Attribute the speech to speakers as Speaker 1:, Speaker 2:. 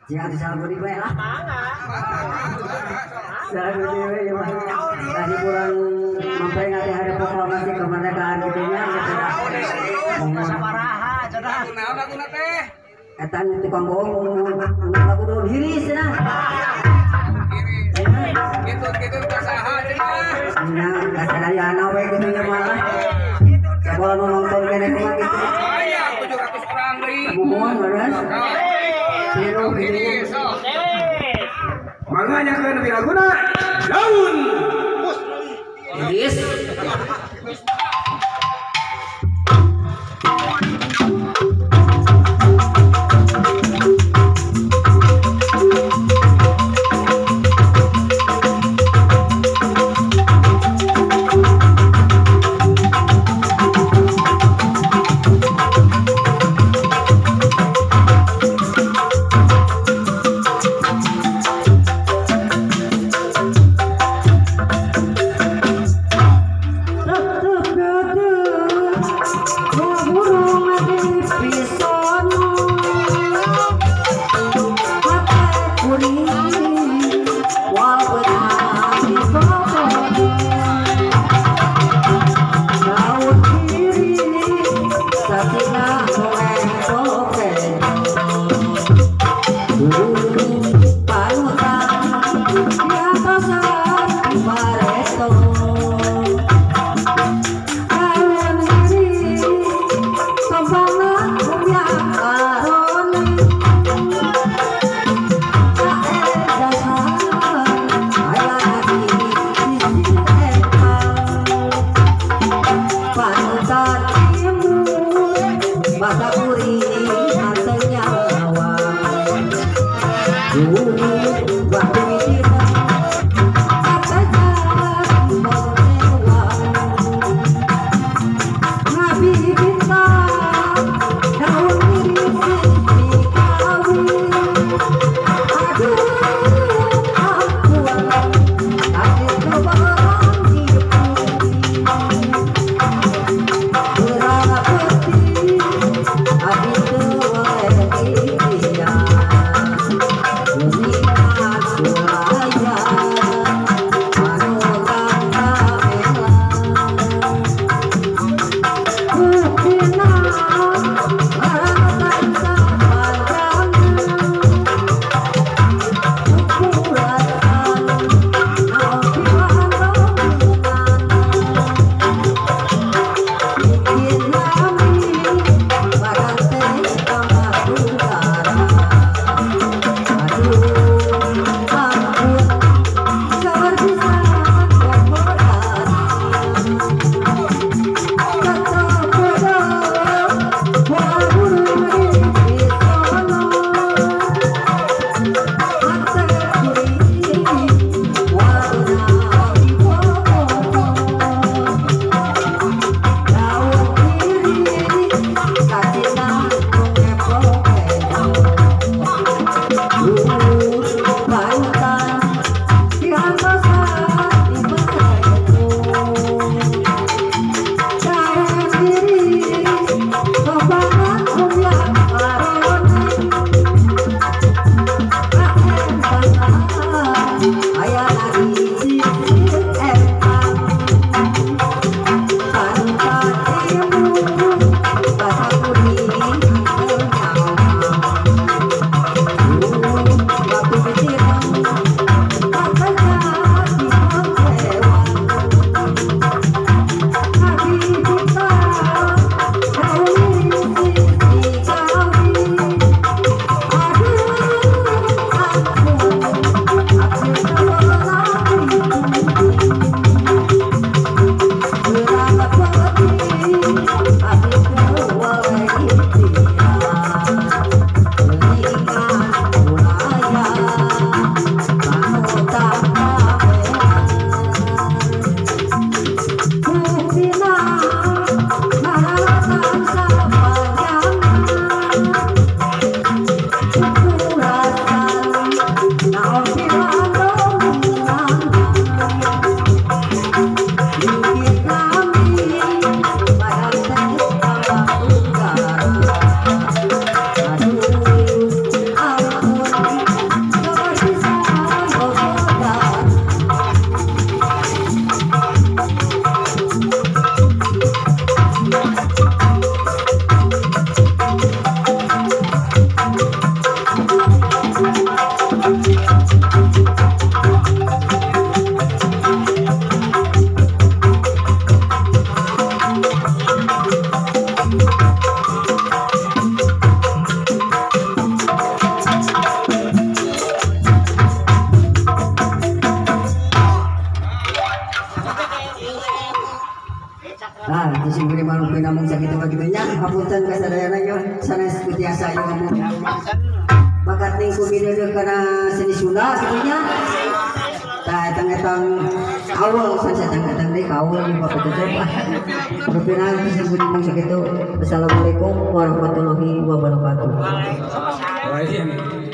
Speaker 1: Jangan disalbudi bae lah. Salbudi bae ya. Tadi kurang memperingati hari proklamasi kemerdekaan gitu nya. Sabaraha cenah. Kunaon laguna teh? Eta nu tukang bohong lagu do diri cenah. Gitu kasaha cenah. Nah, kasadayana we kitu nya malah. Sabola nonton kene kumaha gitu. Aya 700 orang deui. Mumun beres.
Speaker 2: Makanya kan Wiraguna daun.
Speaker 1: Yes. Ah, itu sih beri malu pinamong sakit begitunya. Hapunten kasadayana yo, sanes kutiasa yo ngomong. Bakat ning kumideu kana seni Sunda gitunya. Tah etang-etang awal saya tang-tang deui awal di bapak tutup. Rupina sing beri malu sakitu. Wassalamualaikum warahmatullahi wabarakatuh.
Speaker 2: Baik.